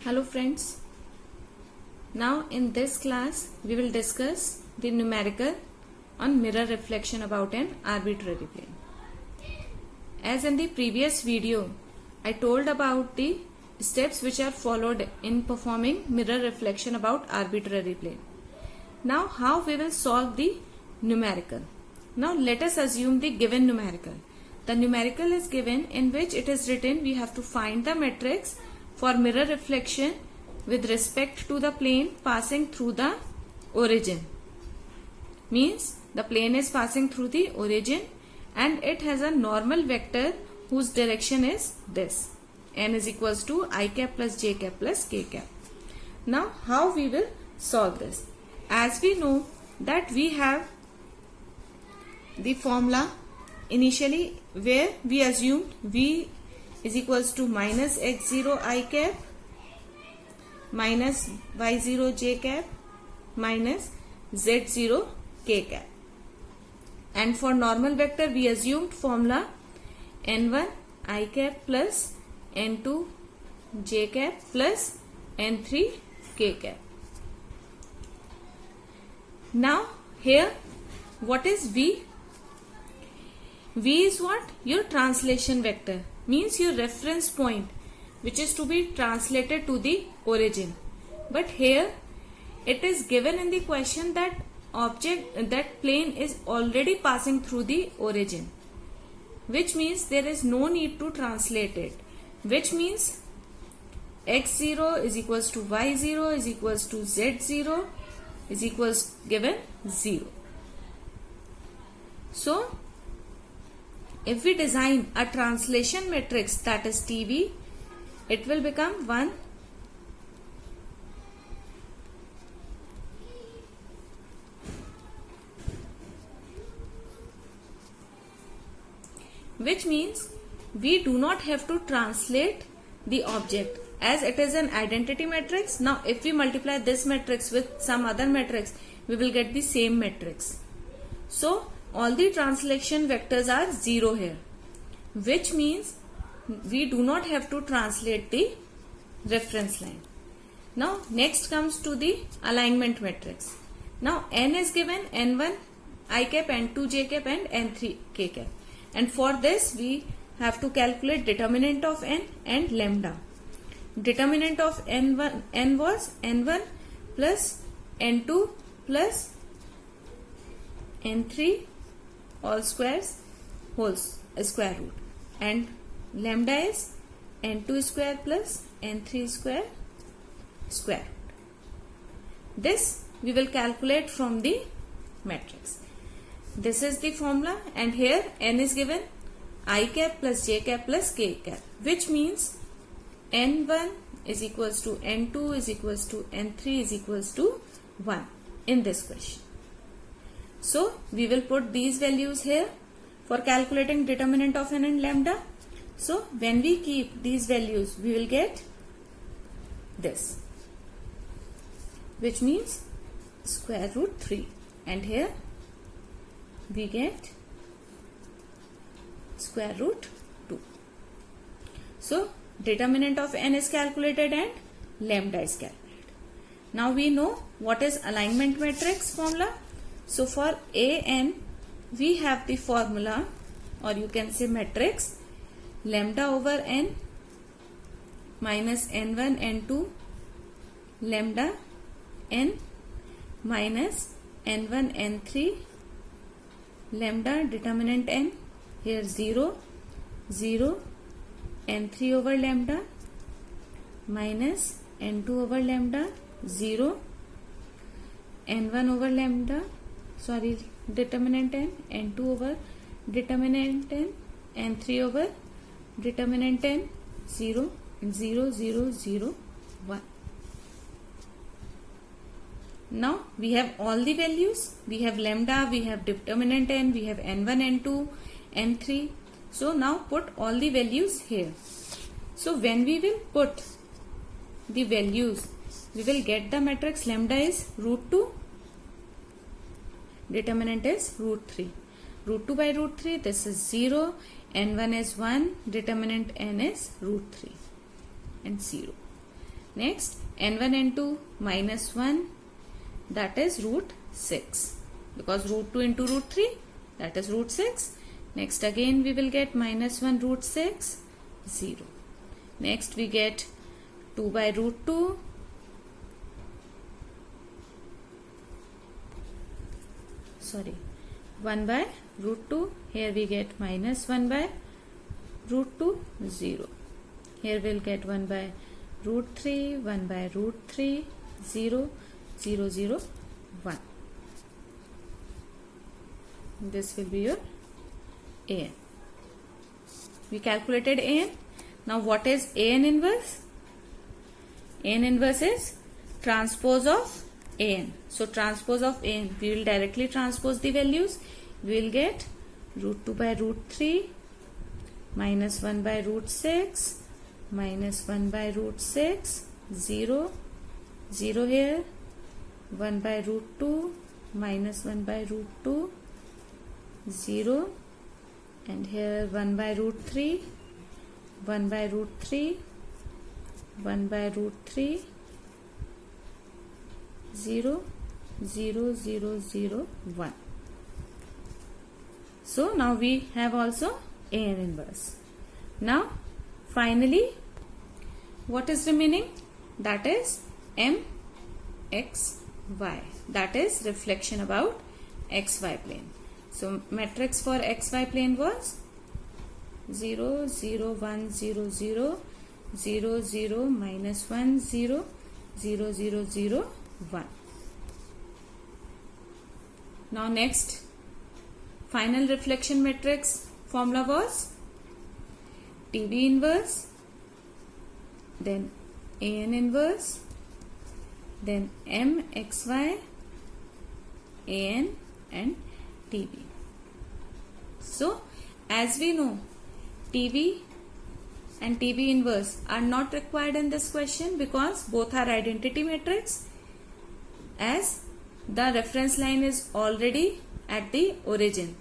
Hello friends, now in this class we will discuss the numerical on mirror reflection about an arbitrary plane. As in the previous video, I told about the steps which are followed in performing mirror reflection about arbitrary plane. Now how we will solve the numerical. Now let us assume the given numerical. The numerical is given in which it is written we have to find the matrix for mirror reflection with respect to the plane passing through the origin. Means the plane is passing through the origin and it has a normal vector whose direction is this. N is equals to I cap plus j cap plus k cap. Now how we will solve this? As we know that we have the formula initially where we assumed v is equals to minus x0 I cap minus y0 j cap minus z0 k cap. And for normal vector we assumed formula n1 I cap plus n2 j cap plus n3 k cap. Now here what is v? V is what? Your translation vector, means your reference point which is to be translated to the origin. But here it is given in the question that that plane is already passing through the origin, which means there is no need to translate it, which means x0 is equals to y0 is equals to z0 is equals given 0. So if we design a translation matrix, that is TV, it will become 1, which means we do not have to translate the object as it is an identity matrix. Now if we multiply this matrix with some other matrix, we will get the same matrix. So all the translation vectors are 0 here, which means we do not have to translate the reference line. Now next comes to the alignment matrix. Now n is given n1 I cap, n2 j cap and n3 k cap. And for this we have to calculate determinant of n and lambda. Determinant of n was n1 plus n2 plus n3 all squares whole square root, and lambda is n2 square plus n3 square square root. This we will calculate from the matrix. This is the formula, and here n is given I cap plus j cap plus k cap, which means n1 is equals to n2 is equals to n3 is equals to 1 in this question. So we will put these values here for calculating determinant of n and lambda. So when we keep these values, we will get this, which means square root 3, and here we get square root 2. So determinant of n is calculated and lambda is calculated. Now we know what is alignment matrix formula. So for an we have the formula, or you can say matrix, lambda over n minus n1 n2 lambda n minus n1 n3 lambda determinant n, here 0 0 n3 over lambda minus n2 over lambda 0 n1 over lambda, sorry, determinant n, n2 over determinant n, n3 over determinant n, 0 and 0 0 0 1. Now we have all the values. We have lambda, we have determinant n, we have n1 n2 n3. So now put all the values here. So when we will put the values, we will get the matrix. Lambda is root 2, determinant is root 3. Root 2 by root 3, this is 0, n1 is 1, determinant n is root 3 and 0. Next, n1, n2 minus 1, that is root 6. Because root 2 into root 3, that is root 6. Next again we will get minus 1 root 6, 0. Next we get 2 by root 2. Sorry, 1 by root 2. Here we get minus 1 by root 2, 0. Here we'll get 1 by root 3, 1 by root 3, 0, 0, 0, 1. This will be your an. We calculated an. Now what is an inverse? An inverse is transpose of an. So transpose of an, we will directly transpose the values. We will get root 2 by root 3 minus 1 by root 6 minus 1 by root 6, 0, 0 here, 1 by root 2 minus 1 by root 2, 0, and here 1 by root 3, 1 by root 3, 1 by root 3, 0, 0, 0, 0, 1. So now we have also an inverse. Now finally what is remaining? That is m x y. That is reflection about xy plane. So matrix for xy plane was 0, 0, 1, 0, 0, 0, 0, minus 1, 0, 0, 0, 0, 1. Now next, final reflection matrix formula was TV inverse, then AN inverse, then MXY, AN and TV. So as we know, TV and TV inverse are not required in this question because both are identity matrix, as the reference line is already at the origin.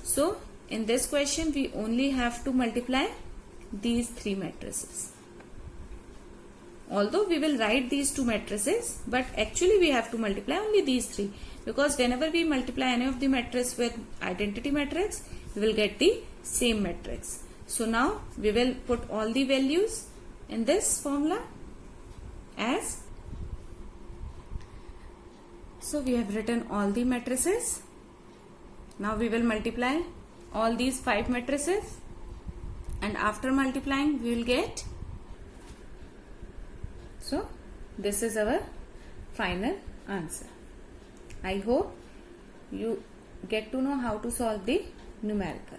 So in this question we only have to multiply these three matrices. Although we will write these two matrices, but actually we have to multiply only these three, because whenever we multiply any of the matrices with identity matrix, we will get the same matrix. So now we will put all the values in this formula as. So we have written all the matrices. Now we will multiply all these 5 matrices, and after multiplying we will get. So this is our final answer. I hope you get to know how to solve the numerical.